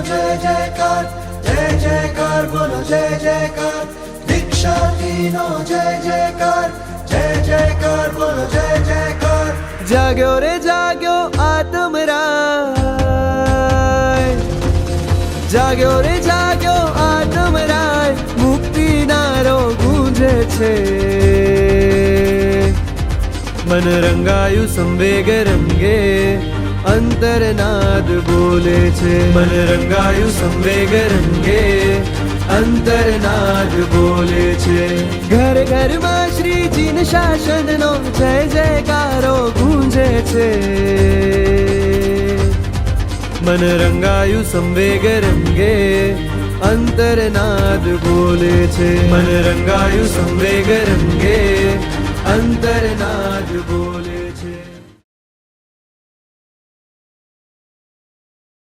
जय जयकार, जय जयकार बोलो जय जयकार, दीक्षार्थीनो जय जयकार, जय जयकार बोलो जय जयकार। जाग्यो रे जाग्यो आत्मराय, जाग्यो रे जाग्यो आत्मराय, मुक्ति नारो गूंजे छे। मन रंगायु संवेग रंगे, अंतरनाद बोले छे। मन रंगायु संवेग रंगे, अंतरनाद बोले छे। घर घर में श्रीजी न शासन नो जय जयकारो गूंजे छे। मन रंगायु संवेग रंगे, अंतरनाद बोले छे। मन रंगायु संवेग रंगे, अंतर